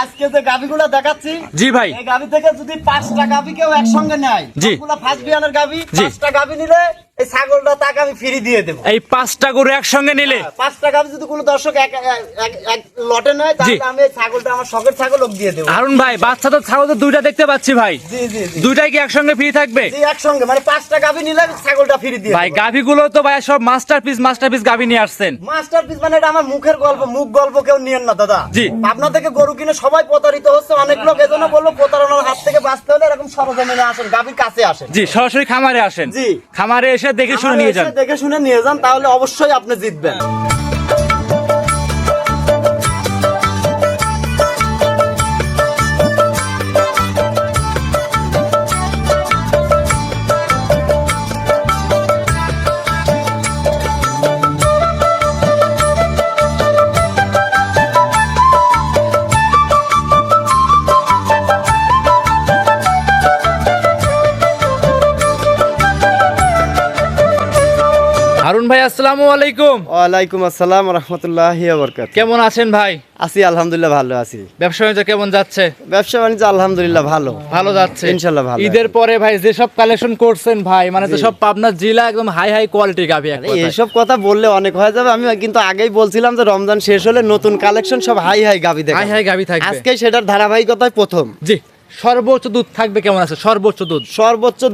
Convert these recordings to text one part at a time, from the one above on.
আজকে যে গাভিগুলো দেখাচ্ছি, জি ভাই, এই গাভি থেকে যদি 5টা গাভি কেউ একসঙ্গে নেয়, জি, সবগুলা ফার্স্ট বিয়ানের গাভি, জি, 5টা গাভি নিলে এই ছাগলটা তাকে আমি ফ্রি দিয়ে দেব। এই 5টা গরু একসঙ্গে নিলে 5টা গাভি যদি কোনো দর্শক এক লটে নেয়, তাহলে আমি এই ছাগলটা আমার শখের ছাগল দিয়ে দেব। হারুন ভাই, বাচ্চা তো ছাগল তো দুইটা দেখতে পাচ্ছি ভাই। জি জি জি, দুইটাই কি একসঙ্গে ফ্রি থাকবে? জি একসঙ্গে, মানে 5টা গাভি নিলে আমি ছাগলটা ফ্রি দিয়ে দেব। ভাই গাভিগুলো তো ভাই সব মাস্টারপিস গাভি নিয়ে আসছেন। মাস্টারপিস মানে এটা আমার মুখের গল্প, মুখ গল্প কেউ নিয়েন না দাদা। জি, আপনার থেকে গরু কিনে সবাই প্রতারিত হচ্ছে, অনেক লোক এজন্য বললো প্রতারণার হাত থেকে বাঁচতে হলে এরকম সরজমিনে আসেন, গাভীর কাছে আসেন। জি, সরাসরি খামারে আসেন। জি, খামারে এসে দেখে শুনে নিয়ে যান। দেখে শুনে নিয়ে যান, তাহলে অবশ্যই আপনি জিতবেন। হারুন ভাই, আসসালামু আলাইকুম। ওয়ালাইকুম আসসালাম ওয়া রাহমাতুল্লাহি ওয়া বারাকাতুহু। কেমন আছেন ভাই? আছি আলহামদুলিল্লাহ, ভালো আছি। ব্যবসা বাণিজ্য কেমন যাচ্ছে? ব্যবসা বাণিজ্য আলহামদুলিল্লাহ ভালো যাচ্ছে ইনশাআল্লাহ ভালো। ঈদের পরে ভাই যে সব কালেকশন করছেন ভাই, মানে তো সব পাবনা জেলা একদম হাই কোয়ালিটি গাভি। এইসব কথা বললে অনেক হয়ে যাবে, আমি কিন্তু আগেই বলছিলাম যে রমজান শেষ হলে নতুন কালেকশন সব হাই গাভি দেখাবো। হাই গাভি থাকবে আজকে সেটার ধারাবাহিকতায় প্রথম। জি, সর্বোচ্চ দুধ থাকবে কেমন আছে? সর্বোচ্চ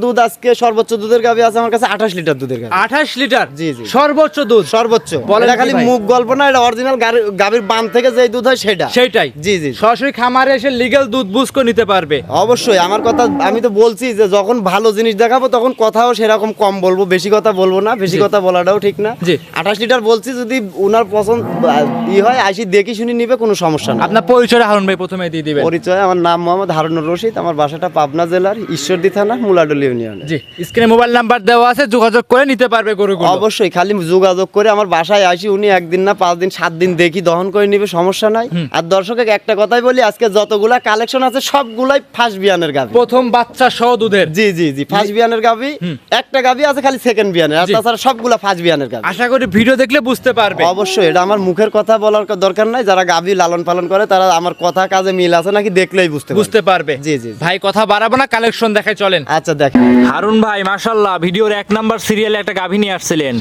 দুধ আজকে সর্বোচ্চ দুধের গাভি আছে আমার কাছে 28 লিটার দুধের গাভি। 28 লিটার? জি জি, সর্বোচ্চ দুধ। সর্বোচ্চ বলে না, খালি মুখ গল্প না, এটা অরিজিনাল গাভীর বাম থেকে যে দুধ হয় সেটাই। জি জি, সরাসরি খামারে এসে লিগ্যাল দুধ বুঝ করে নিতে পারবে। অবশ্যই। আমার কথা আমি তো বলছি যে যখন ভালো জিনিস দেখাবো তখন কথাও সেরকম কম বলবো, বেশি কথা বলবো না, বেশি কথা বলাটাও ঠিক না। জি, 28 লিটার বলছি, যদি উনার পছন্দ হয় আসি দেখি শুনি নিবে, কোনো সমস্যা না। আপনার পরিচয় হারুন ভাই প্রথমে দিয়ে দিবেন। পরিচয়, আমার নাম মোহাম্মদ হারুনুর রশিদ, আমার বাসাটা পাবনা জেলার ঈশ্বরদী থানা মুলাডুলি ইউনিয়নে। জি, স্ক্রিনে মোবাইল নাম্বার দেওয়া আছে, যোগাযোগ করে নিতে পারবে গরুগুলো। অবশ্যই, খালি যোগাযোগ করে আমার বাসায় আসি, উনি একদিন না 5 দিন 7 দিন দেখি দহন করে নিবে, সমস্যা নাই। আর দর্শককে একটা কথাই বলি, আজকে যতগুলা কালেকশন আছে সবগুলাই ফার্স্ট বিয়ানের গাভি, প্রথম বাচ্চা সহ দুধের। জি জি জি, ফার্স্ট বিয়ানের গাভি। একটা গাভি আছে খালি সেকেন্ড বিয়ানের, আর তাছাড়া সবগুলা ফার্স্ট বিয়ানের গাভি। আশা করি ভিডিও দেখলে বুঝতে পারবে। অবশ্যই, এটা আমার মুখের কথা বলার দরকার নাই, যারা গাভি লালন পালন করে তারা আমার কথা কাজে মিল আছে নাকি দেখলেই বুঝতে পারবে। জি জি ভাই, কথা বাড়াবো না, কালেকশন দেখাই চলেন। আচ্ছা দেখেন। হারুন ভাই মাশাআল্লাহ, ভিডিওর 1 নাম্বার সিরিয়ালে একটা গাভী নিয়ে আসছিলেন,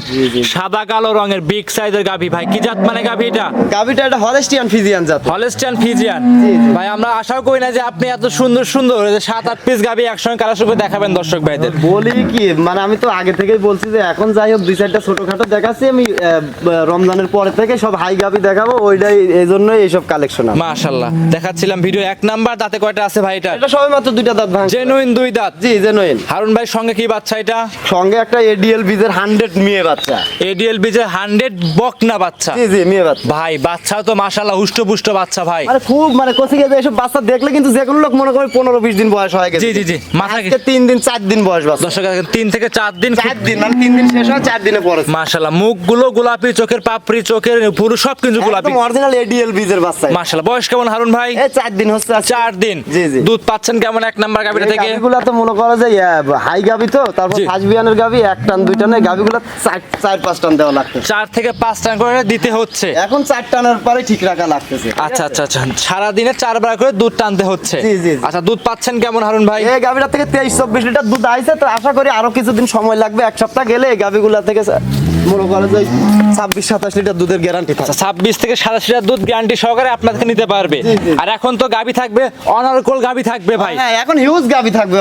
সাদা কালো রঙের বিগ সাইজের গাভী। ভাই কি জাত মানে গাভী এটা? গাভীটা এটা হলস্টিয়ান ফিজিয়ান জাত। Holstein Friesian. ভাই আমরা আশাও করি না যে আপনি এত সুন্দর 7-8 পিস গাভী একসঙ্গে কালেকশন করে দেখাবেন দর্শক ভাইদের। বলি কি, মানে আমি তো আগে থেকেই বলছি যে এখন যাই হোক 2-4টা ছোটখাটো দেখাচ্ছি, আমি রমজানের পরে থেকে সব হাই গাভী দেখাবো, ওইটাই এই জন্যই এইসব কালেকশন। মাশাআল্লাহ, দেখাচ্ছিলাম ভিডিও 1 নাম্বার। দাঁতে কয়টা আছে ভাই এটা? এটা সবে মাত্র 2টা দাঁত ভাঙছে। জেনুইন 2 দাঁত। জি জেনুইন। হারুন ভাই সঙ্গে কি বাচ্চা এটা? সঙ্গে একটা এডিএল বীজের 100 মেয়ে বাচ্চা। এডিএল বীজের 100 বকনা বাচ্চা। জি জি, মেয়ে বাচ্চা। ভাই বাচ্চা তো মাশাআল্লাহ হুষ্টপুষ্ট বাচ্চা ভাই। আরে খুব মানে কোথি গেছে এসব বাচ্চা দেখলে কিন্তু যে কোনো লোক মনে করে 15-20 দিন বয়স হয়ে গেছে। জি জি জি, মাথা আজকে 3 দিন 4 দিন বয়স বাচ্চা। দর্শক 3 থেকে 4 দিন, 4 দিন মানে 3 দিন শেষ হয় 4 দিনে পরে। মাশাআল্লাহ, মুখগুলো গোলাপি, চোখের পাপড়ি, চোখের পুরো সবকিছু গোলাপি, একদম অরিজিনাল এডিএল বীজের বাচ্চা। মাশাআল্লাহ। বয়স কেমন হারুন ভাই? এই 4 দিন হচ্ছে। 4 দিন। জি জি। দুধ পাচ্ছেন কেমন 1 নাম্বার গাভীটা থেকে? গাভীগুলো তো মনে করে যে হাই গাভী, তো তারপর ফার্স্ট বিয়ানের গাভী 1 টান 2 টানে, গাভীগুলো 4-5 টান দেওয়া লাগছে। 4 থেকে 5 টান করে দিতে হচ্ছে এখন 4 টানের পরে ঠিক রাখা লাগতেছে। আচ্ছা আচ্ছা আচ্ছা, সারা দিনে 4 বার করে দুধ টানতে হচ্ছে। জি জি। আচ্ছা, দুধ পাচ্ছেন কেমন হারুন ভাই? এই গাভীটা থেকে 23-24 লিটার দুধ আইছে, তো আশা করি আরো কিছুদিন সময় লাগবে, 1 সপ্তাহ গেলে এই গাভীগুলা থেকে মনে করে যে 26-27 লিটার দুধের গ্যারান্টি থাকে। 26 থেকে 27 লিটার দুধ গ্যারান্টি সহকারে আপনাদের নিতে পারবে। আর এখন তো গাভী থাকবে, অনারকল গাভী থাকবে ভাই। হ্যাঁ, এখন হিউজ গাভী থাকবে,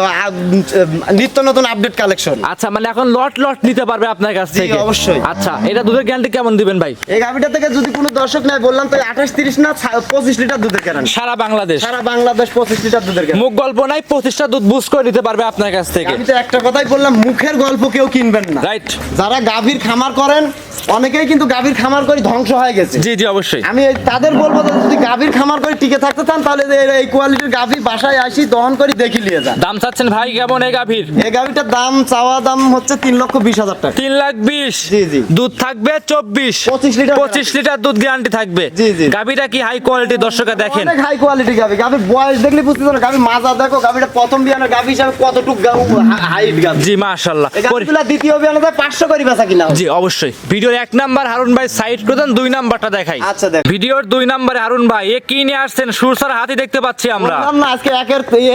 নিত্য নতুন আপডেট কালেকশন। আচ্ছা, মানে এখন লট নিতে পারবে আপনার কাছ থেকে? অবশ্যই। আচ্ছা, এটা দুধের গ্যারান্টি কেমন দিবেন ভাই? এই গাভীটা থেকে যদি কোনো দর্শক নেয়, বললাম তো 28-30 না 25 লিটার দুধের গ্যারান্টি। সারা বাংলাদেশ 25 লিটার দুধের গ্যারান্টি। মুখ গল্প নাই, 25টা দুধ বুঝ করে নিতে পারবে আপনার কাছ থেকে। আমি তো একটা কথাই বললাম, মুখের গল্প কেউ কিনবেন না। রাইট। যারা গাভীর খামার করেন, অনেকেই কিন্তু গাভীর খামার করে ধ্বংস হয়ে গেছে। জি জি, অবশ্যই। আমি তাদের বলবো যে যদি গাভীর খামার করে টিকে থাকতে চান, তাহলে এই কোয়ালিটির গাভী বাসায় আসি দহন করে দেখি নিয়ে যান। দাম চাচ্ছেন ভাই কেমন এই গাভীর? এই গাভীটার দাম চাওয়া দাম হচ্ছে 3,20,000 টাকা। 3,20,000। জি জি। দুধ থাকবে 25 লিটার। 25 লিটার দুধ গ্যারান্টি থাকবে। জি জি। গাভীটা কি হাই কোয়ালিটি দর্শকরা দেখেন? অনেক হাই কোয়ালিটি গাভী। গাভীর বয়স দেখলে বুঝতে পারবেন, গাভীর মাজা দেখো, গাভীটা প্রথম বিয়ানের গাভী হিসাবে কতটুকু হাইট গাভী। জি মাশাআল্লাহ। এই গাভীগুলা দ্বিতীয় বিয়ানে 500 করে বেচা কিনা। জি অবশ্যই। ভিডিওর 1 নাম্বার হারুন ভাই সাইড করে দেন, 2 নাম্বারটা দেখাই। আচ্ছা দেখ, ভিডিওর 2 নাম্বারে হারুন ভাই এ কি নিয়ে আসছেন? সুরসার হাতি দেখতে পাচ্ছি আমরা। বললাম না আজকে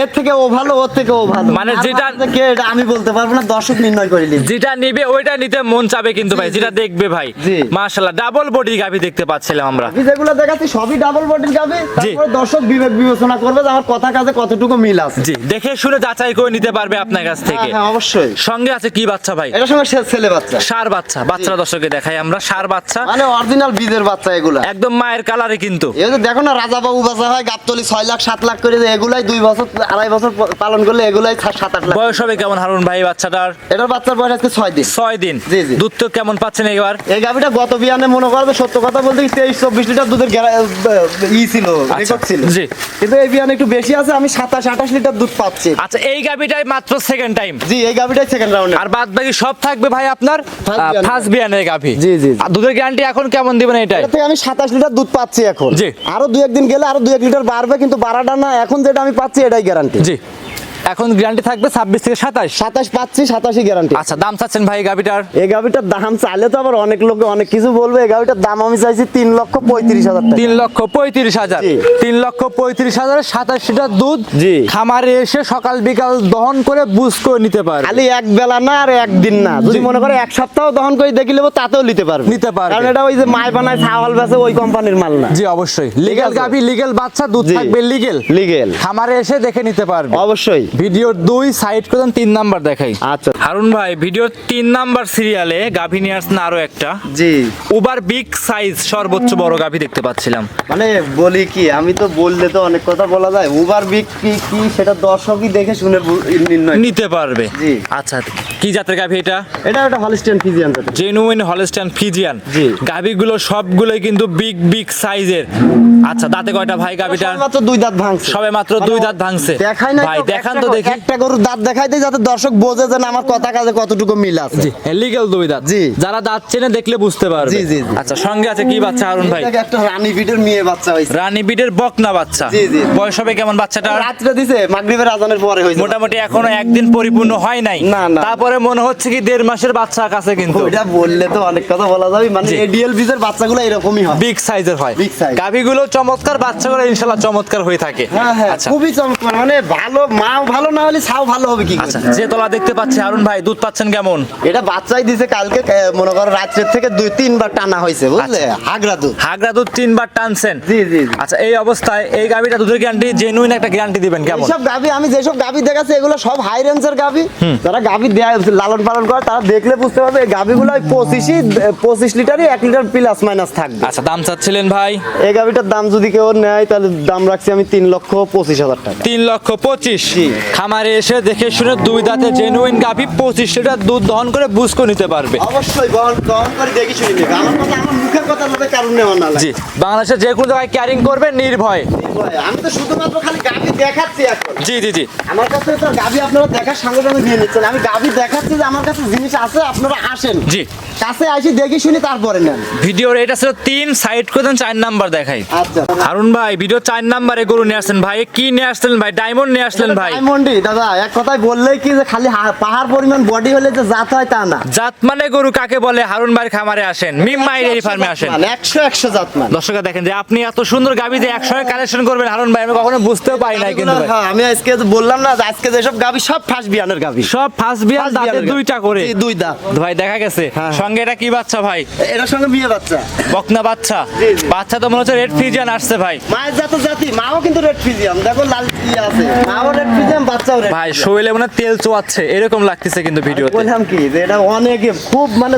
এর থেকে ও ভালো, ওর থেকে ও ভালো। মানে যেটা- কে এটা আমি বলতে পারবো না, দর্শক নির্ণয় করে নিবে। যেটা নিবে ওইটা নিতে মন চাবে কিন্তু ভাই, জি, যেটা দেখবে ভাই। জি। মাশাআল্লাহ ডাবল বডি গাভী দেখতে পাচ্ছিলাম আমরা। আমি যেগুলো দেখাচ্ছি সবই ডাবল বডির গাবে, জি। তারপরে দর্শক বিবেক বিবেচনা করবে যে আমার কথা কাজে কতটুকু মিল আছে। জি, দেখে শুনে যাচাই করে নিতে পারবে আপনার কাছ থেকে। হ্যাঁ অবশ্যই। সঙ্গে আছে কি বাচ্চা ভাই? এটার সঙ্গে ছেলে বাচ্চা, ষাঁড় বাচ্চা। বাচ্চারা দর্শকে দেখাই আমরা, ষাঁড় বাচ্চা মানে অরিজিনাল বীজের বাচ্চা এগুলা। একদম মায়ের কালারে কিন্তু। এই যে দেখো না, রাজা বাবু বাচ্চা হয় গাবতলি 6 লাখ 7 লাখ করে, এগুলাই 2 বছর 2.5 বছর পালন করলে এগুলাই 7-8 লাখ। বয়স হবে কেমন হারুন ভাই বাচ্চাটার? এটার বাচ্চার বয়স আজকে 6 দিন। 6 দিন। জি, জি। দুধ তো কেমন পাচ্ছেন এবার? এই গাভিটা গত বিয়ানে মনে করবে সত্য কথা বলতে 23-24 লিটার দুধের ছিল, রেকর্ড ছিল। জি। কিন্তু এই বিয়ানে একটু বেশি আছে, আমি 27-28 লিটার দুধ পাচ্ছি। আচ্ছা, এই গাভিটাই মাত্র সেকেন্ড টাইম। জি, এই গাভিটাই সেকেন্ড রাউন্ডে। আর বাদ বাকি সব থাকবে ভাই আপনার বিয়ানের। ফার্স্ট বিয়ানের গাভি। জি, জি, জি। আর দুধের গ্যারান্টি এখন কেমন দিবেন এটাই? এটা থেকে আমি 27 লিটার দুধ পাচ্ছি এখন। জি। আরো 2-1 দিন গেলে আরো 2-1 লিটার বাড়বে, কিন্তু বাড়াটা না, এখন যেটা আমি পাচ্ছি এটাই গ্যারান্টি। জি, এখন গ্যারান্টি থাকবে 26 থেকে 27। 27 পাচ্ছি, 27 গ্যারান্টি। আচ্ছা, দাম চাচ্ছেন ভাই গাভিটার? এই গাভিটার দাম চাইলে তো আবার অনেক লোকে অনেক কিছু বলবে। এই গাভিটার দাম আমি চাইছি 3,35,000 টাকা। 3,35,000। জি। 3,35,000 27 লিটার দুধ। জি। খামারে এসে সকাল বিকাল দহন করে বুঝ করে নিতে পারবে। খালি এক বেলা না আর একদিন না, যদি জি। মনে করে এক সপ্তাহ দহন করে দেখি নেবো তাতেও নিতে পারবে। নিতে পারবে। কারণ এটা ওই যে মায় বানায় ছাওয়াল বেচে ওই কোম্পানির মাল না। জি অবশ্যই, লিগ্যাল আছে। গাভি, লিগ্যাল বাচ্চা, দুধ জি। থাকবে লিগ্যাল। লিগেল খামারে এসে দেখে নিতে পারবে অবশ্যই। ভিডিওর 2 সাইড করে 3 নাম্বার দেখাই। আচ্ছা। হারুন ভাই ভিডিওর 3 নাম্বার সিরিয়ালে গাভি নিয়ে আসছেন আরো একটা জি, উবার বিগ সাইজ সর্বোচ্চ বড় গাভি দেখতে পাচ্ছিলাম। মানে বলি কি, আমি তো বললে তো অনেক কথা বলা যায়। উবার বিগ কি কি সেটা দর্শকই দেখে শুনে নির্ণয় নিতে পারবে। জি। আচ্ছা, কি জাতের গাভি এটা? এটা একটা Holstein Friesian. Genuine Holstein Friesian. জি। গাভিগুলো সবগুলোই কিন্তু বিগ বিগ সাইজের। আচ্ছা, দাঁতে কয়টা ভাই গাভিটার? মাত্র 2 দাঁত ভাঙছে। সবে মাত্র 2 দাঁত ভাঙছে। দেখাই না ভাই দেখান তো দেখি। একটা গরুর দাঁত দেখাই দেই যাতে দর্শক বোঝে যে না আমার কথা কাজে কতটুকু মিল আছে। জি, লিগ্যাল 2 দাঁত। জি। যারা দাঁত চেনে দেখলে বুঝতে পারবে। জি, জি, জি। আচ্ছা, সঙ্গে আছে কি বাচ্চা হারুন ভাই? এটা একটা রানী বিটের মেয়ে বাচ্চা হইছে। রানী বিটের বকনা বাচ্চা। জি, জি। বয়স হবে কেমন বাচ্চাটার? রাত্রে দিছে, মাগরিবের আজানের পরে হইছে। মোটামুটি এখনো একদিন পরিপূর্ণ হয় নাই। না, না। তারপরে মনে হচ্ছে কি 1.5 মাসের বাচ্চা কাছে কিন্তু। ওইটা বললে তো অনেক কথা বলা যাবে, মানে জি। এডিএল বীজের বাচ্চাগুলো এরকমই হয়। বিগ সাইজের হয়। Big size। গাভিগুলো চমৎকার, বাচ্চাগুলো ইনশাআল্লাহ চমৎকার হয়ে থাকে। হ্যাঁ হ্যাঁ, আচ্ছা। খুবই চমৎকার, মানে ভালো মাও ভালো না হলে ছাও ভালো হবে কি করে? আচ্ছা, যে তলা দেখতে পাচ্ছি হারুন ভাই, দুধ পাচ্ছেন কেমন? এটা বাচ্চাই দিছে কালকে, মনে করো রাত্রের থেকে 2-3 বার টানা হয়েছে, বুঝলে? হাগরা দুধ। হাগরা দুধ 3 বার টানছেন। জি, জি, জি। আচ্ছা, এই অবস্থায় এই গাভিটা দুধের গ্যারান্টি জেনুইন একটা গ্যারান্টি দিবেন কেমন? এইসব গাভি, আমি যেসব গাভি দেখাচ্ছি এগুলো সব হাই রেঞ্জের গাভি। যারা গাভি লালন পালন করে তারা দেখলে বুঝতে পারবে এই গাভিগুলো 25 লিটারই 1 লিটার প্লাস মাইনাস থাকবে। আচ্ছা, দাম চাচ্ছিলেন ভাই? এই গাভিটার দাম যদি কেউ নেয় তাহলে দাম রাখছি আমি 3,25,000 টাকা। 3,25,000। জি। খামারে এসে দেখে শুনে 2 দাঁতে জেনুইন গাভি 25 লিটার দুধ দহন করে বুঝ করে নিতে পারবে। অবশ্যই গ্রহণ করে দেখি শুনি নেবে। আমার কথা, আমার মুখের কথা বলতে কারণ নেওয়া না লাগে। জি, বাংলাদেশে যে কোনো জায়গায় ক্যারিং করবে নির্ভয়। আমি তো শুধুমাত্র খালি গাভি দেখাচ্ছি এখন। জি, জি, জি। আমার কাছে তো গাভি আপনারা দেখার সঙ্গে সঙ্গে নিয়ে নিচ্ছেন। আমি গাভি দেখাচ্ছি যে আমার কাছে জিনিস আছে, আপনারা আসেন। জি। কাছে আসি দেখি শুনি তারপরে নেন। ভিডিওর এটা ছিল 3 সাইড করে দেন, 4 নাম্বার দেখাই। আচ্ছা। হারুন ভাই ভিডিও 4 নাম্বারে গরু নিয়ে আসছেন ভাই। কি নিয়ে আসলেন ভাই? ডায়মন্ড নিয়ে আসলেন ভাই? ডায়মন্ডি দাদা, এক কথায় বললেই কি যে খালি পাহাড় পরিমাণ বডি হলে যে জাত হয় তা না। জাত মানে গরু কাকে বলে? হারুন ভাইয়ের খামারে আসেন, মিম মাই ডেইরি ফার্মে আসেন। 100 জাত মান। দর্শকরা দেখেন যে আপনি এত সুন্দর গাভি যে একসঙ্গে কালেকশন করবেন হারুন ভাই, আমি কখনো বুঝতেও পারি নাই কিন্তু ভাই। হ্যাঁ, আমি আজকে তো বললাম না যে আজকে যেসব গাভি সব ফার্স্ট বিয়ানের গাভি। সব ফার্স্ট বিয়ান, First দাঁতে বিয়ানের গাভী। 2টা করে। জি, 2 দাঁত। ভাই দেখা গেছে। হ্যাঁ। সঙ্গে এটা কি বাচ্চা ভাই? এটার সঙ্গে বিয়ে বাচ্চা। বকনা বাচ্চা। জি, জি। বাচ্চা তো মনে হচ্ছে রেড ফ্রিজিয়ান আসছে ভাই। মায়ের জাতি, মাও কিন্তু রেড ফিজিয়াম। দেখো লাল কি আছে, মাও রেড ফিজিয়াম, বাচ্চাও রেড। ভাই শরীরে মনে হয় তেল চোয়াচ্ছে এরকম লাগতেছে কিন্তু ভিডিওতে। বললাম কি যে এটা অনেকে খুব মানে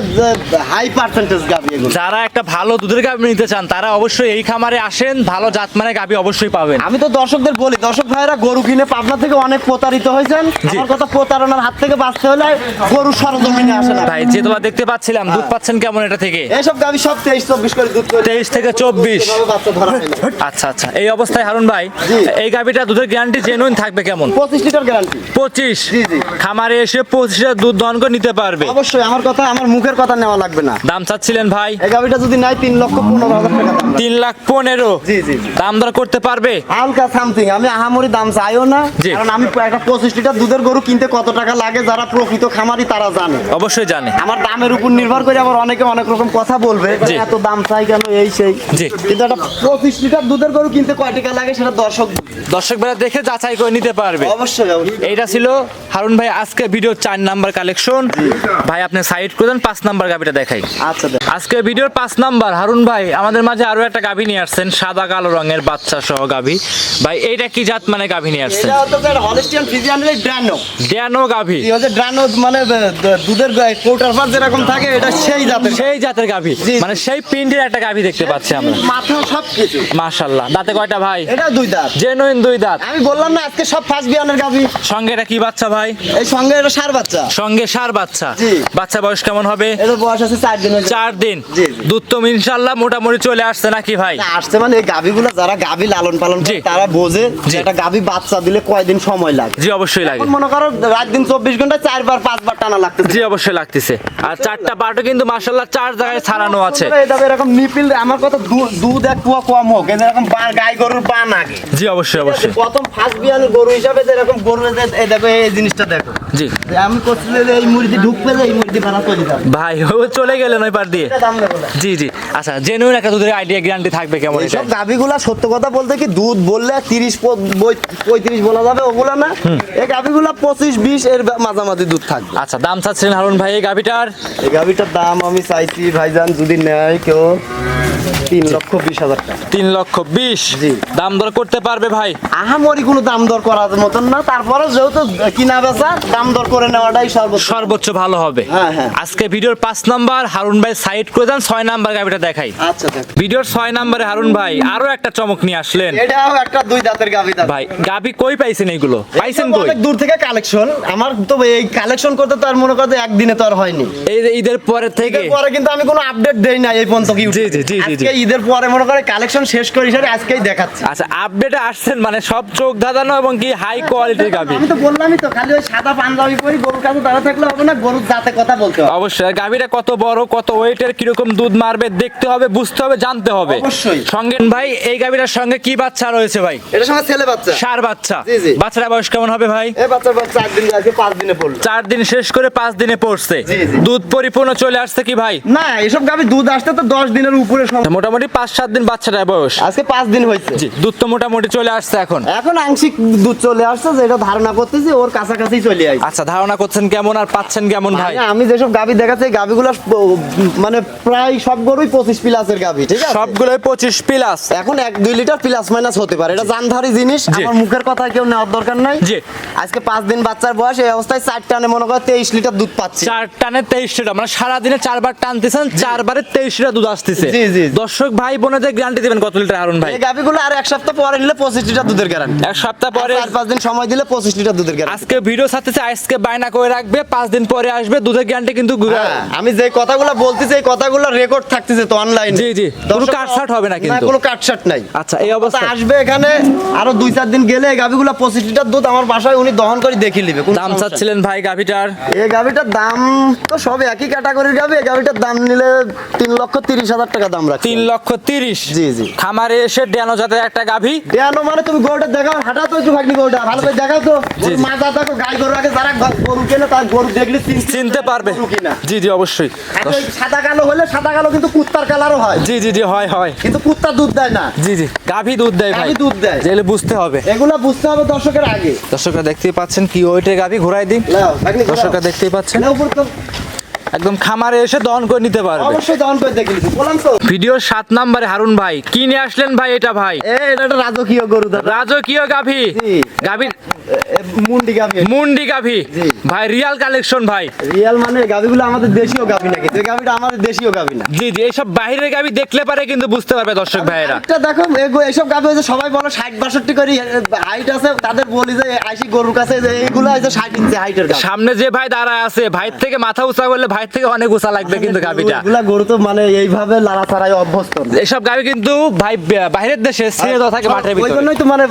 হাই পার্সেন্টেজ গাভি এগুলো। যারা একটা ভালো দুধের গাভি নিতে চান তারা অবশ্যই এই খামারে আসেন, ভালো জাত মানে গাভি অবশ্যই পাবেন। আমি তো দর্শকদের বলি, দর্শক ভাইরা গরু কিনে পাবনা থেকে অনেক প্রতারিত হয়েছেন। জি। আমার কথা, প্রতারণার হাত থেকে বাঁচতে হলে গরু সরজমিনে আসে না। ভাই যে তোলা দেখতে পাচ্ছিলাম, দুধ পাচ্ছেন কেমন এটা থেকে? এইসব গাভি সব 23-24 করে দুধ করে 23 থেকে 24। এভাবে বাচ্চা ধরা হয় না। আচ্ছা আচ্ছা, এই অবস্থায় হারুন ভাই জি। এই গাভিটা দুধের গ্যারান্টি জেনুইন থাকবে কেমন? 25 লিটার গ্যারান্টি। 25। জি, জি। খামারে এসে 25 লিটার দুধ দহন করে নিতে পারবে। অবশ্যই, আমার কথা, আমার মুখের কথা নেওয়া লাগবে না। দাম চাচ্ছিলেন ভাই? এই গাভিটা যদি নাই 3,15,000 টাকা দাম। 3,15,000। জি, জি, জি। দাম দর করতে পারবে? হালকা সামথিং, আমি আহামরি দাম চাইও না। জি। কারণ আমি একটা 25 লিটার দুধের গরু কিনতে কত টাকা লাগে যারা প্রকৃত খামারি তারা জানে। অবশ্যই জানে। আমার দামের উপর নির্ভর করে আবার অনেকে অনেক রকম কথা বলবে, জি। এত দাম চাই কেন এই সেই, জি। কিন্তু একটা 25 লিটার দুধের গরু কিনতে কয় টাকা লাগে সেটা দর্শক ভাইরা দেখে যাচাই করে নিতে পারবে। অবশ্যই অবশ্যই। এইটা ছিল হারুন ভাই আজকে ভিডিও 4 নাম্বার কালেকশন। ভাই আপনি সাইড করে দেন, 5 নাম্বার গাভিটা দেখাই। আচ্ছা দেখ। আজকে ভিডিওর 5 নাম্বার হারুন ভাই আমাদের মাঝে আরো একটা গাভী নিয়ে আসছেন, সাদা কালো রঙের বাচ্চা সহ গাভী। ভাই এইটা কি জাত মানে গাভী নিয়ে আসছেন? এটা হচ্ছে হলিস্টিয়ান ফ্রিজিয়ানের ড্রানো। ড্যানো গাভী। এই হচ্ছে ড্রানো মানে দুধের কোটার পার যেরকম থাকে এটা সেই জাতের। সেই জাতের গাভী, জি। মানে সেই প্রিন্টের একটা গাভী দেখতে পাচ্ছি আমরা। মাথা সবকিছু মাশাআল্লাহ। দাঁতে কয়টা ভাই? এটা দুই দাঁত। জেনুইন 2 দাঁত। আমি বললাম না আজকে সব ফার্স্ট বিয়ানের গাভী। সঙ্গে এটা কি বাচ্চা ভাই? এই সঙ্গে এটা ষাঁড় বাচ্চা। সঙ্গে ষাঁড় বাচ্চা। জি। বাচ্চা বয়স কেমন হবে? এর বয়স আছে 4 দিন। 4 দিন। জি, জি। দুধ তো ইনশাআল্লাহ মোটামুটি চলে আসছে নাকি ভাই? আসছে মানে এই গাভীগুলো যারা গাভী লালন পালন জি। করে তারা বোঝে জি। যে একটা গাভী বাচ্চা দিলে কয়দিন সময় লাগে। জি অবশ্যই লাগে। এখন মনে করো রাত দিন 24 ঘন্টা 4 বার 5 বার টানা লাগতেছে। জি অবশ্যই লাগতেছে। আর 4টা পাটও কিন্তু মাশাআল্লাহ 4 জায়গায় ছাড়ানো আছে। এটা এরকম নিপিল আমার কথা দুধ এক পোয়া কম হোক, এরকম গাই গরুর পা নাগে। জি অবশ্যই অবশ্যই। প্রথম ফার্স্ট বিয়ানের গরু হিসাবে যে এরকম গরু এই দেখো এই জিনিসটা দেখো। জি যে আমি করছিল এই মুরগি ঢুকবে এই মুরগি বানা তৈরি দাও। ভাই ও চলে গেলেন ওই পার দিয়ে। এটা দাম দেবো না। জি জি। আচ্ছা জেনুইন একটা দুধের আইডিয়া গ্যারান্টি থাকবে কেমন এটা? এইসব গাভিগুলা সত্য কথা বলতে কি দুধ বললে 30-35 বলা যাবে, ওগুলা না। এই গাভিগুলা 25-20 এর মাঝামাঝি দুধ থাকবে। আচ্ছা দাম চাচ্ছিলেন হারুন ভাই এই গাভিটার? এই গাভিটার দাম আমি চাইছি ভাইজান যদি নেয় কেউ 3,20,000 টাকা। 3,20,000। জি। দাম দর করতে পারবে ভাই? আহামরি কোনো দাম দর করার মতন না, তারপরে যেহেতু কিনা বেচা দাম দর করে নেওয়াটাই সর্বোচ্চ। সর্বোচ্চ ভালো হবে। হ্যাঁ, হ্যাঁ। আজকে ভিডিওর 5 নাম্বার হারুন ভাই সাইড করে দেন, 6 নাম্বার গাভিটা দেখাই। আচ্ছা দেখ। ভিডিওর 6 নাম্বারে হারুন ভাই আরো একটা চমক নিয়ে আসলেন। এটাও একটা দুই দাঁতের গাভি দাঁত। ভাই গাভি কই পাইছেন এইগুলো? পাইছেন কই? অনেক দূর থেকে কালেকশন। আমার তো এই কালেকশন করতে তো আর মনে করতে একদিনে তো আর হয়নি। এই যে ঈদের পরে থেকে। ঈদের পরে কিন্তু আমি কোনো আপডেট দেই না এই পর্যন্ত কি। জি, জি, জি, জি, জি। আজকে ঈদের পরে মনে করে কালেকশন শেষ করি সেটা আজকেই দেখাচ্ছি। আচ্ছা আপডেটে আসছেন মানে সব চোখ ধাঁধানো এবং কি হাই কোয়ালিটির গাভি। আমি তো বললামই তো খালি ওই সাদা পাঞ্জাবি পরি গরুর কাছে দাঁড়া থাকলে হবে না, গরুর জাতে কথা বলতে হবে। অবশ্যই। আর গাভিটা কত বড়, কত ওয়েটের, কিরকম দুধ মারবে দেখতে হবে, বুঝতে হবে, জানতে হবে। অবশ্যই। সঙ্গে ভাই এই গাভিটার সঙ্গে কি বাচ্চা রয়েছে ভাই? এটার সঙ্গে ছেলে বাচ্চা। ষাঁড় বাচ্চা। জি, জি। বাচ্চাটা বয়স কেমন হবে ভাই? এই বাচ্চার বাচ্চা 4 দিন আজকে 5 দিনে পড়লো। 4 দিন শেষ করে 5 দিনে পড়ছে। জি, জি। দুধ পরিপূর্ণ চলে আসছে কি ভাই? না এসব গাভি দুধ আসতে তো 10 দিনের উপরে মোটামুটি 5-7 দিন বাচ্চাটার বয়স। আজকে 5 দিন হয়েছে। জি দুধ তো মোটামুটি চলে আসছে এখন। এখন আংশিক দুধ চলে আসছে, যেটা ধারণা করতেছি ওর কাছাকাছি চলে আসছে। আচ্ছা ধারণা করছেন কেমন আর পাচ্ছেন কেমন ভাই? মানে আমি যেসব গাভি দেখাচ্ছি এই গাভিগুলো মানে প্রায় সব গরুই 25 প্লাসের গাভি, ঠিক আছে? সবগুলোই 25 প্লাস। এখন 1-2 লিটার প্লাস মাইনাস হতে পারে, এটা জানধারি জিনিস। জি। আমার মুখের কথা কেউ নেওয়ার দরকার নাই। জি। আজকে 5 দিন বাচ্চার বয়স, এই অবস্থায় 4 টানে মনে করো 23 লিটার দুধ পাচ্ছি। 4 টানে 23 লিটার, মানে সারাদিনে 4 বার টানতেছেন, 4 বারে 23 লিটার দুধ আসতেছে। জি, জি। দর্শক ভাই বোনেদের গ্যারান্টি দিবেন কত লিটার হারুন ভাই? এই গাভিগুলো আর 1 সপ্তাহ পরে নিলে 25 লিটার দুধের গ্যারান্টি। 1 সপ্তাহ পরে 4-5 দিন সময় দিলে 25 লিটার দুধের গ্যারান্টি। আজকে ভিডিও সাথে আজকে বায়না করে রাখবে, 5 দিন পরে আসবে, দুধের গ্যারান্টি কিন্তু আমি যে কথাগুলো বলতেছি এই কথাগুলো রেকর্ড থাকতেছে তো অনলাইনে। জি, জি। কোনো কাটছাট হবে না কিন্তু। কোনো কাটছাট নাই। আচ্ছা এই অবস্থা আসবে এখানে আরো 2-4 দিন গেলে এই গাভিগুলো 25 লিটার দুধ আমার বাসায় উনি দহন করে দেখিয়ে নেবে। দাম চাচ্ছিলেন ভাই গাভিটার? এই গাভিটার দাম তো সব একই ক্যাটাগরির গাভি। এই গাভিটার দাম নিলে 3,30,000 টাকা দাম রাখছি। 3,30,000। জি, জি। খামারে এসে ড্যানো জাতের একটা গাভি। দেয়ানো মানে তুমি গরুটা দেখাও, হাঁটা তো একটু ভাগনি গরুটা ভালো করে দেখাও তো। জি, জি। মাজা দেখো, গাই গরু আগে যারা গরু কেনে তার গরু দেখলে চিনতে পারবে। গরু কিনা। জি জি অবশ্যই। আর ওই সাদা কালো হলে সাদা কালো কিন্তু কুত্তার কালারও হয়, জি জি জি হয় হয়। কিন্তু কুত্তা দুধ দেয় না, জি জি গাভি দুধ দেয় ভাই। গাভী দুধ দেয়। যেগুলো বুঝতে হবে। এগুলা বুঝতে হবে দর্শকের আগে। দর্শকরা দেখতেই পাচ্ছেন কি ওইটা গাভি ঘোরাই দিন। নাও, ভাগনি ঘোরাও। দর্শকরা দেখতেই পাচ্ছেন নাও, উপর তো একদম খামারে এসে দহন করে নিতে পারবে। অবশ্যই দহন করে দেখে নিচ্ছি, বললাম তো। ভিডিও 7 নম্বরে হারুন ভাই কি নিয়ে আসলেন ভাই এটা ভাই? এটা একটা রাজকীয় গরু দাদা। রাজকীয় গাভি। জি। গাভির মুন্ডি গাভি। মুন্ডি গাভি। জি। ভাই রিয়াল কালেকশন ভাই। রিয়াল মানে গাভিগুলো আমাদের দেশীয় গাভি নাকি? এই গাভিটা আমাদের দেশীয় গাভি না। জি জি এইসব বাইরের গাভি দেখলে পারে কিন্তু বুঝতে পারবে দর্শক ভাইয়েরা। একটা দেখো এইসব গাভি হচ্ছে সবাই বলে 60-62 করে হাইট আছে, তাদের বলি যে আইসি গরুর কাছে যে এইগুলো আছে 60 ইঞ্চি হাইটের গাভি। সামনে যে ভাই দাঁড়ায় আছে ভাই থেকে মাথা উঁচা করলে ভাই ভাই থেকে অনেক উঁচা লাগবে কিন্তু গাভিটা। এগুলা গরু তো মানে এইভাবে লাড়াচাড়ায় অভ্যস্ত না। এসব গাভি কিন্তু ভাই বাইরের দেশে ছেড়ে দেওয়া থাকে মাঠের ওই ভিতরে। জন্যই তো মানে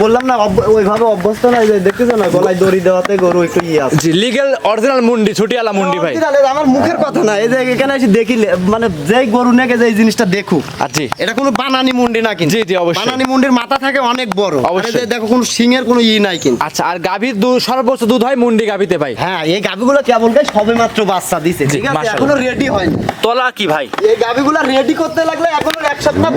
বললাম না ওইভাবে অভ্যস্ত না, যে দেখতেছো না গলায় দড়ি দেওয়াতে গরু একটু ইয়ে আছে। জি লিগ্যাল অরিজিনাল মুন্ডি, ছুটিয়ালা মুন্ডি ভাই। আমার মুখের কথা না, এই যে এখানে এসে দেখি মানে যেই গরু নেকে যে এই জিনিসটা দেখুক। জি এটা কোনো বানানি মুন্ডি না কিন্তু। জি জি অবশ্যই। বানানি মুন্ডির মাথা থাকে অনেক বড়, অবশ্যই। আর এই যে দেখো কোনো সিংয়ের কোনো ই নাই কিন্তু। আচ্ছা, আর গাভীর দুধ সর্বোচ্চ দুধ হয় মুন্ডি গাভীতে ভাই। হ্যাঁ, এই গাভিগুলো কেবল গাই সবে মাত্র বাচ্চা দিছে, জি, ঠিক আছে, মাশাআল্লাহ। এখনো রেডি হয়নি। তলা কি ভাই? এই গাভিগুলো রেডি করতে লাগলে এখনো এক সপ্তাহ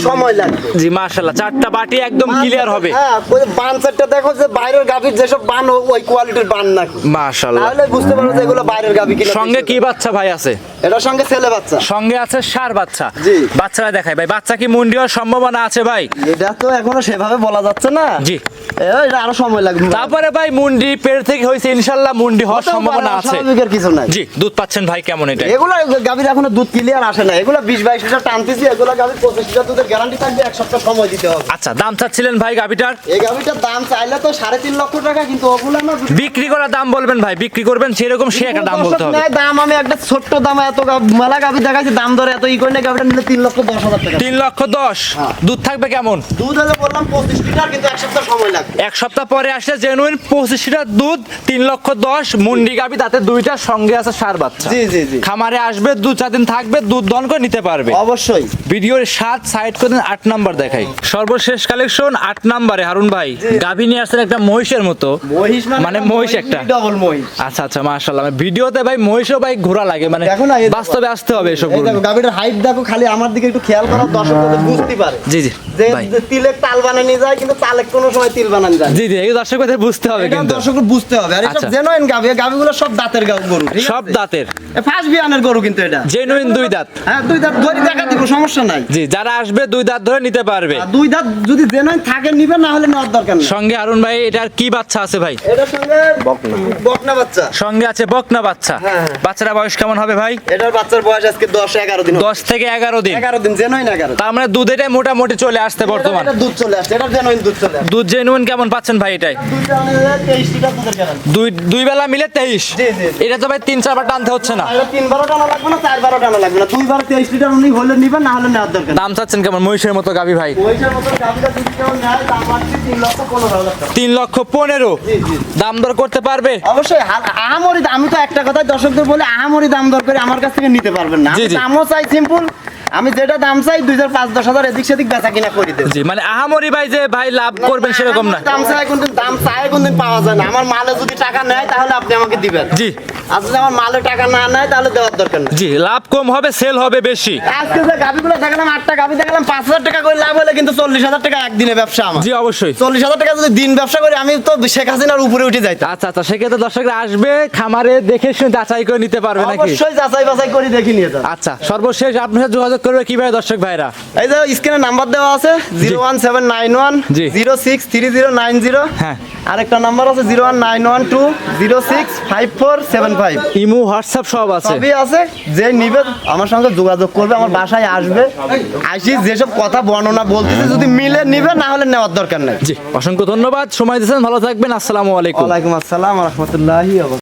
সময় লাগবে। জি মাশাআল্লাহ, চারটা বাটি একদম ক্লিয়ার হবে। হ্যাঁ, ওই বান সেটটা দেখো যে বাইরের গাভির যেসব বান ওই কোয়ালিটির বান নাকি। মাশাআল্লাহ। তাহলে বুঝতে পারো যে এগুলো বাইরের গাভি কিনা। সঙ্গে কি বাচ্চা ভাই আছে? এটার সঙ্গে ছেলে বাচ্চা। সঙ্গে আছে ষাঁড় বাচ্চা। জি। বাচ্চারা দেখাই ভাই, বাচ্চা কি মুন্ডি হওয়ার সম্ভাবনা আছে ভাই? এটা তো এখনো সেভাবে বলা যাচ্ছে না। জি। এটা আরো সময় লাগবে। তারপরে ভাই মুন্ডি পেট থেকে হয়েছে, ইনশাআল্লাহ মুন্ডি হওয়ার সম্ভাবনা আছে। স্বাভাবিকের কিছু নাই। জি, দুধ পাচ্ছেন ভাই কেমন এটা? এগুলো গাভীর এখনো দুধ ক্লিয়ার আসে না, এগুলো 20-22 লিটার টানতেছি, এগুলো গাভীর 25 লিটার দুধের গ্যারান্টি থাকবে, এক সপ্তাহ সময় দিতে হবে। আচ্ছা, দাম চাচ্ছিলেন ভাই গাভিটার? এই গাভীটার দাম চাইলে তো 3.5 লক্ষ টাকা, কিন্তু ওগুলো না বিক্রি করার দাম বলবেন ভাই, বিক্রি করবেন সেরকম সে একটা দাম বলতে হবে। দাম আমি একটা ছোট্ট দাম এত মেলা গাভী দেখাচ্ছি, দাম ধরে এত ই করে না, গাভীটা নিলে 3,10,000 টাকা। 3,10,000। দুধ থাকবে কেমন? দুধ হলে বললাম 25 লিটার, কিন্তু এক সপ্তাহ সময় লাগবে। এক সপ্তাহ পরে আসলে জেনুইন 25 লিটার দুধ, 3,10,000 মুন্ডি গাভি, তাতে দুইটার সঙ্গে আছে ষাঁড় বাচ্চা। জি জি জি, খামারে আসবে 2-4 দিন থাকবে, দুধ দহন করে নিতে পারবে। অবশ্যই। ভিডিওর 7 সাইড করে 8 নাম্বার দেখাই। সর্বশেষ কালেকশন 8 নাম্বারে হারুন ভাই গাভি নিয়ে আসছেন একটা মহিষের মতো। মহিষ মানে মহিষ একটা ডবল মহিষ। আচ্ছা আচ্ছা মাশাআল্লাহ, ভিডিওতে ভাই মহিষও ভাই ঘোরা লাগে, মানে দেখো না, এই দেখো। বাস্তবে আসতে হবে এসব এই দেখো গাভীটার হাইট দেখো, খালি আমার দিকে একটু খেয়াল করো, দর্শক বুঝতে পারে জি জি যে ভাই। যে তিলেক তাল বানানো যায়, কিন্তু তালে কোনো সময় তিল বানানো যায় না। জি জি, এই দর্শক কথা বুঝতে হবে এটা কিন্তু। দর্শককে বুঝতে হবে। আর এসব আচ্ছা। জেনুইন গাভী, গাভীগুলো সব দাঁতের গরু, ঠিক আছে? সব দাঁতের ফার্স্ট বিয়ানের গরু কিন্তু এটা। জেনুইন 2 দাঁত। হ্যাঁ, 2 দাঁত ধরে দেখা দিব, সমস্যা নাই। জি, যারা আসবে 2 দাঁত ধরে নিতে পারবে। আর 2 দাঁত যদি জেনুইন থাকে নিবে, না হলে নেওয়ার দরকার নেই। সঙ্গে হারুন ভাই এটার কি বাচ্চা আছে ভাই? এটার সঙ্গে বকনা বাচ্চা। সঙ্গে আছে বকনা বাচ্চা। হ্যাঁ, হ্যাঁ। বাচ্চারা বয়স কেমন হবে ভাই? এটার বাচ্চার বয়স আজকে 10-11 দিন। 10 থেকে 11 দিন। 11 দিন জেনুইন 11। তার মানে দুধ এটাই মোটামুটি চলে আসছে বর্তমান। এটা দুধ চলে আসছে, এটা জেনুইন দুধ চলে আসছে। দুধ জেনুইন কেমন পাচ্ছেন ভাই এটাই? দুধটা 23 লিটার দুধের গ্যারান্টি। দুই বেলা মিলে 23। জি, জি, জি। এটা তো ভাই 3-4 বার টানতে হচ্ছে না। এটা 3-12 টানা লাগবে না, 4-12 টানা লাগবে না, 2 বার 23 লিটার উনি হলে নিবেন, না হলে নেওয়ার দরকার নেই। দাম চাচ্ছেন কেমন মহিষের মতো গাভি ভাই? পয়সার মতো গাভীটা যদি কেউ নেয়, দাম আছে 3,15,000 টাকা। 3,15,000। জি, জি। দাম দর করতে পারবে? অবশ্যই। আহামরি দাম, আমি তো একটা কথাই দর্শকদের বলি, আহামরি দাম দর করে আমার কাছ থেকে নিতে পারবেন না। জি, আমি জি। দামও চাই সিম্পল, আমি যেটা দাম চাই 2,000-5,000 এদিক সেদিক বেচা কিনা করে দেব। জি, মানে আহামরি ভাই যে ভাই লাভ করবেন সেরকম না। দাম চাই কোনদিন, দাম চাই কোনদিন পাওয়া যায় না। আমার মালে যদি টাকা নেয় তাহলে আপনি আমাকে দিবেন। জি আর যদি আমার মালে টাকা না নেয় তাহলে দেওয়ার দরকার নেই। জি, লাভ কম হবে, সেল হবে বেশি। আজকে যে গাভিগুলো দেখালাম, 8টা গাভি দেখালাম, 5,000 টাকা করে লাভ হলে কিন্তু 40,000 টাকা একদিনে ব্যবসা আমার। জি অবশ্যই। 40,000 টাকা যদি দিন ব্যবসা করি, আমি তো শেখ হাসিনার উপরে উঠে যাইতাম। আচ্ছা আচ্ছা, সেক্ষেত্রে দর্শকরা আসবে খামারে দেখে শুনে যাচাই করে নিতে পারবে নাকি? অবশ্যই যাচাই বাছাই করে দেখে নিয়ে যান। আচ্ছা, সর্বশেষ আপনার সাথে যোগাযোগ করবে কিভাবে দর্শক ভাইরা? এই যে স্ক্রিনে নাম্বার দেওয়া আছে, 01791 জি। 063090। হ্যাঁ। আরেকটা নাম্বার আছে 01912 065475। ইমো হোয়াটসঅ্যাপ সব আছে। সবই আছে। যে নিবে আমার সঙ্গে যোগাযোগ করবে, আমার বাসায় আসবে, আসি যেসব কথা বর্ণনা বলতেছে যদি মিলে নিবে, না হলে নেওয়ার দরকার নাই। জি, অসংখ্য ধন্যবাদ, সময় দিয়েছেন, ভালো থাকবেন, আসসালামু আলাইকুম। ওয়ালাইকুম আসসালাম ওয়া রাহমাতুল্লাহি ওয়া বারাকাতুহু।